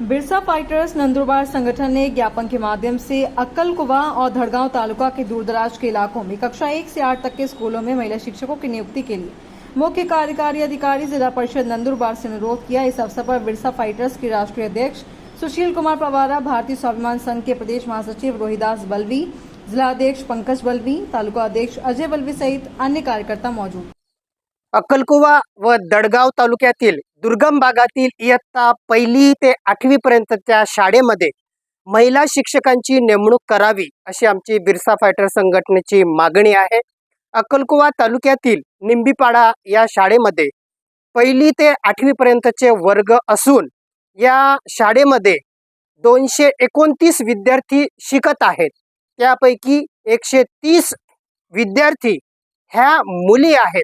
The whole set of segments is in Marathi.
बिरसा फाइटर्स नंदुरबार संगठन ने ज्ञापन के माध्यम से अक्कलकुवा और धड़गांव तालुका के दूरदराज के इलाकों में कक्षा 1 से 8 तक के स्कूलों में महिला शिक्षकों की नियुक्ति के लिए मुख्य कार्यकारी अधिकारी जिला परिषद नंदुरबार से अनुरोध किया। इस अवसर पर बिरसा फाइटर्स के राष्ट्रीय अध्यक्ष सुशील कुमार पवारा, भारतीय स्वाभिमान संघ के प्रदेश महासचिव रोहिदास बल्वी, जिला अध्यक्ष पंकज बल्वी, तालुका अध्यक्ष अजय बल्वी सहित अन्य कार्यकर्ता मौजूद। अक्कलकुवा व दडगाव तालुक्यातील दुर्गम भागातील इयत्ता 1ली ते 8वी पर्यंतच्या शाळेमध्ये महिला शिक्षकांची नेमणूक करावी अशी आमची बिरसा फायटर संघटनेची मागणी आहे। अक्कलकुवा तालुक्यातील निंबीपाडा या शाळेमध्ये 1ली ते 8वी पर्यंतचे वर्ग असून या शाळेमध्ये 229 विद्यार्थी शिकत आहेत। त्यापैकी 130 विद्यार्थी ह्या मुली आहेत।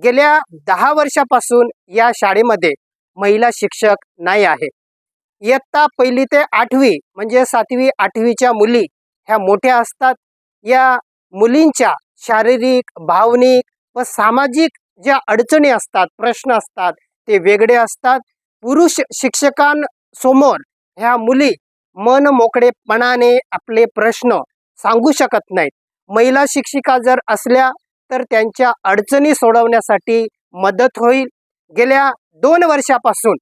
गेल्या 10 वर्षापासून या शाळेमध्ये महिला शिक्षक नाही आहे। इयत्ता 1ली ते 8वी म्हणजे 7वी 8वीच्या मुली ह्या मोठ्या असतात। या मुलींच्या शारीरिक, भावनिक व सामाजिक ज्या अडचणी असतात, प्रश्न असतात ते वेगळे असतात। पुरुष शिक्षकांसमोर ह्या मुली मन मोकळेपणाने आपले प्रश्न सांगू शकत नाहीत। महिला शिक्षिका जर असल्या तर त्यांच्या अडचणी सोडवण्यासाठी मदत होईल। गेल्या 2 वर्षापासून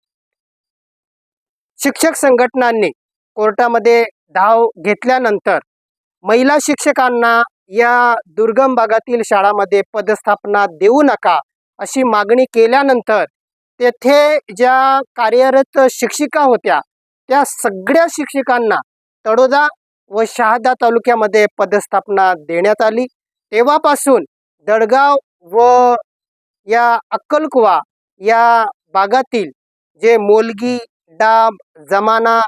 शिक्षक संघटनांनी कोर्टामध्ये धाव घेतल्यानंतर महिला शिक्षकांना या दुर्गम भागातील शाळांमध्ये पदस्थापना देऊ नका अशी मागणी केल्यानंतर तेथे ज्या कार्यरत शिक्षिका होत्या त्या सगळ्या शिक्षकांना तळोदा व शहादा तालुक्यामध्ये पदस्थापना देण्यात आली। तेव्हापासून दडगाव व या अक्कलकुवा या भागातील जे मोलगी, डाब, जमाना,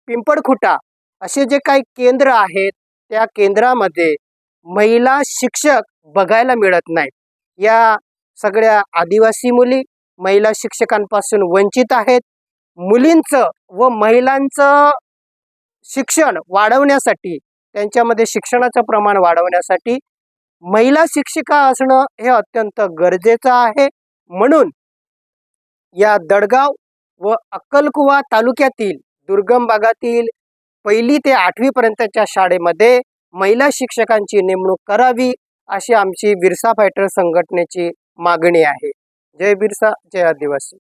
पिंपळखुटा असे जे काही केंद्र आहेत त्या केंद्रामध्ये महिला शिक्षक बघायला मिळत नाहीत। या सगळ्या आदिवासी मुली महिला शिक्षकांपासून वंचित आहेत। मुलींचं व महिलांचं शिक्षण वाढवण्यासाठी, त्यांच्यामध्ये शिक्षणाचं प्रमाण वाढवण्यासाठी महिला शिक्षिका असणं हे अत्यंत गरजेचं आहे। म्हणून या दडगाव व अक्कलकुवा तालुक्यातील दुर्गम भागातील 1ली ते 8वी पर्यंतच्या शाळेमध्ये महिला शिक्षकांची नेमणूक करावी अशी आमची बिरसा फायटर संघटनेची मागणी आहे। जय बिरसा, जय आदिवासी।